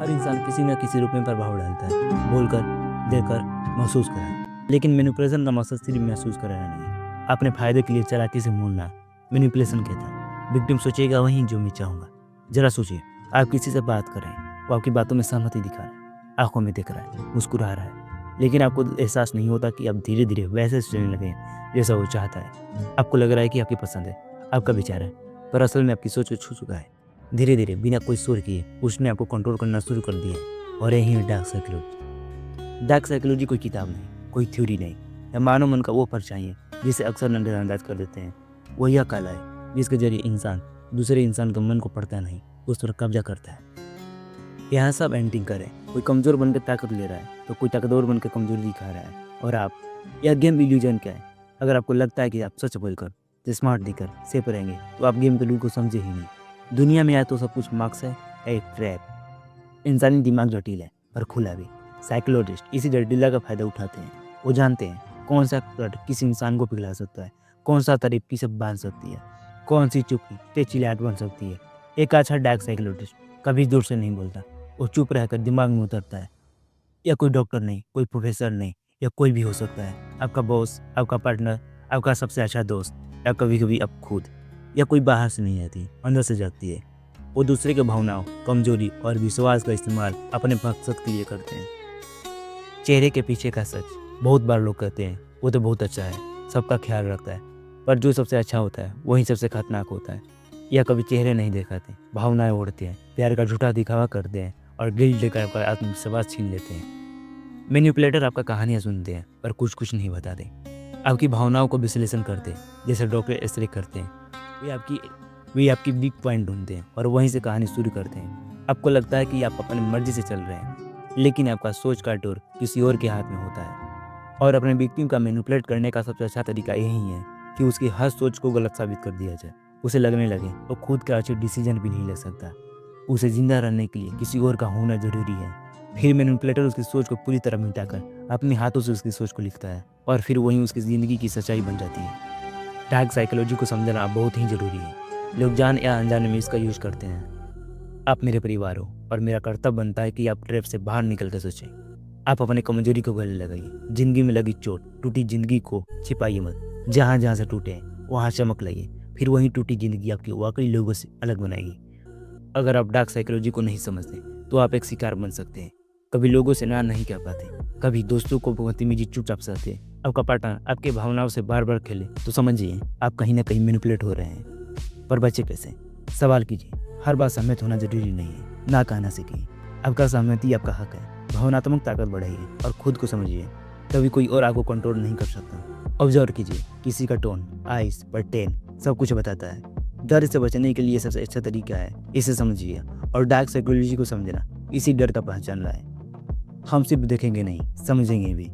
हर इंसान किसी न किसी रूप में प्रभाव डालता है, बोलकर, देखकर, महसूस कर। लेकिन मैनिपुलेशन का मकसद सिर्फ महसूस कराना नहीं, अपने फायदे के लिए चालाकी से मोड़ना मैनिपुलेशन कहता है। विक्टिम सोचेगा वही जो मैं चाहूँगा। जरा सोचिए, आप किसी से बात कर रहे हैं, वो आपकी बातों में सहमति दिखा रहा है, आंखों में दिख रहा है, मुस्कुरा रहा है, लेकिन आपको एहसास नहीं होता कि आप धीरे धीरे वैसे सोचने लगे हैं जैसा वो चाहता है। आपको लग रहा है कि आपकी पसंद है, आपका विचार है, पर असल में आपकी सोच को छू चुका है। धीरे धीरे बिना कोई शोर किए उसने आपको कंट्रोल करना शुरू कर दिया है। और यही है डार्क साइकोलॉजी। डार्क साइकोलॉजी कोई किताब नहीं, कोई थ्योरी नहीं, या मानव मन का वो परछाई है जिसे अक्सर नजरअंदाज कर देते हैं। वो यह कला है जिसके जरिए इंसान दूसरे इंसान के मन को पढ़ता नहीं, उस पर कब्जा करता है। यहाँ सब एंटिंग करें, कोई कमज़ोर बनकर ताकत ले रहा है तो कोई ताकतवर बनकर कमजोरी दिखा रहा है। और आप, यह गेम इल्यूजन क्या है? अगर आपको लगता है कि आप सच बोलकर, स्मार्ट दिखकर सेफ रहेंगे तो आप गेम के रूल को समझे ही नहीं। दुनिया में आए तो सब कुछ मार्क्स है, एक ट्रैप। इंसानी दिमाग जटिल है पर खुला भी। साइकोलॉजिस्ट इसी जटिलता का फायदा उठाते हैं। वो जानते हैं कौन सा कट किस इंसान को पिघला सकता है, कौन सा तारीफ किसे बांध सकती है, कौन सी चुप्पी तेज बन सकती है। एक अच्छा डार्क साइकोलॉजिस्ट कभी जोर से नहीं बोलता, वो चुप रहकर दिमाग में उतरता है। या कोई डॉक्टर नहीं, कोई प्रोफेसर नहीं, या कोई भी हो सकता है, आपका बॉस, आपका पार्टनर, आपका सबसे अच्छा दोस्त, या कभी कभी आप खुद। या कोई बाहर से नहीं आती, अंदर से जागती है। वो दूसरे के भावनाओं, कमजोरी और विश्वास का इस्तेमाल अपने मकसद के लिए करते हैं। चेहरे के पीछे का सच। बहुत बार लोग कहते हैं वो तो बहुत अच्छा है, सबका ख्याल रखता है, पर जो सबसे अच्छा होता है वही सबसे खतरनाक होता है। या कभी चेहरे नहीं दिखाते, भावनाएं ओढ़ते हैं, प्यार का झूठा दिखावा करते हैं और गिल्ट लेकर आपका आत्मविश्वास छीन लेते हैं। मैनिपुलेटर आपका कहानियाँ सुनते हैं पर कुछ नहीं बताते। आपकी भावनाओं को विश्लेषण करते हैं जैसे डॉक्टर एक्सरे करते हैं। वे आपकी वीक पॉइंट ढूंढते हैं और वहीं से कहानी शुरू करते हैं। आपको लगता है कि आप अपनी मर्जी से चल रहे हैं, लेकिन आपका सोच का टूर किसी और के हाथ में होता है। और अपने विक्टिम का मैनिपुलेट करने का सबसे अच्छा तरीका यही है कि उसकी हर सोच को गलत साबित कर दिया जाए। उसे लगने लगे वो खुद का अच्छे डिसीजन भी नहीं ले सकता। उसे जिंदा रहने के लिए किसी और का होना जरूरी है। फिर मैनिपुलेटर उसकी सोच को पूरी तरह मिटाकर अपने हाथों से उसकी सोच को लिखता है और फिर वहीं उसकी ज़िंदगी की सच्चाई बन जाती है। डार्क साइकोलॉजी को समझना बहुत ही ज़रूरी है। लोग जान या अनजाने में इसका यूज करते हैं। आप मेरे परिवार हो और मेरा कर्तव्य बनता है कि आप ट्रैप से बाहर निकल कर सोचें। आप अपने कमजोरी को गले लगाइए। जिंदगी में लगी चोट, टूटी जिंदगी को छिपाइए मत। जहाँ जहाँ से टूटे वहाँ चमक लाइए, फिर वही टूटी जिंदगी आपकी वाकई लोगों से अलग बनाएगी। अगर आप डार्क साइकोलॉजी को नहीं समझते तो आप एक शिकार बन सकते हैं। कभी लोगों से ना नहीं कह पाते, कभी दोस्तों को बदतमीजी चुपचाप सहते। आपका पार्टनर आपके भावनाओं से बार बार खेले तो समझिए आप कहीं ना कहीं मैनिपुलेट हो रहे हैं। पर बचे कैसे? सवाल कीजिए। हर बात सहमत होना जरूरी नहीं है, ना कहना सीखिए। आपका सहमति आपका हक है। भावनात्मक ताकत बढ़ाइए और खुद को समझिए। कभी कोई और आपको कंट्रोल नहीं कर सकता। ऑब्जर्व कीजिए, किसी का टोन, आइस, पैटर्न सब कुछ बताता है। डर से बचने के लिए सबसे अच्छा तरीका है इसे समझिए और डार्क साइकोलॉजी को समझना इसी डर का पहचान लाए। हम सिर्फ देखेंगे नहीं, समझेंगे भी।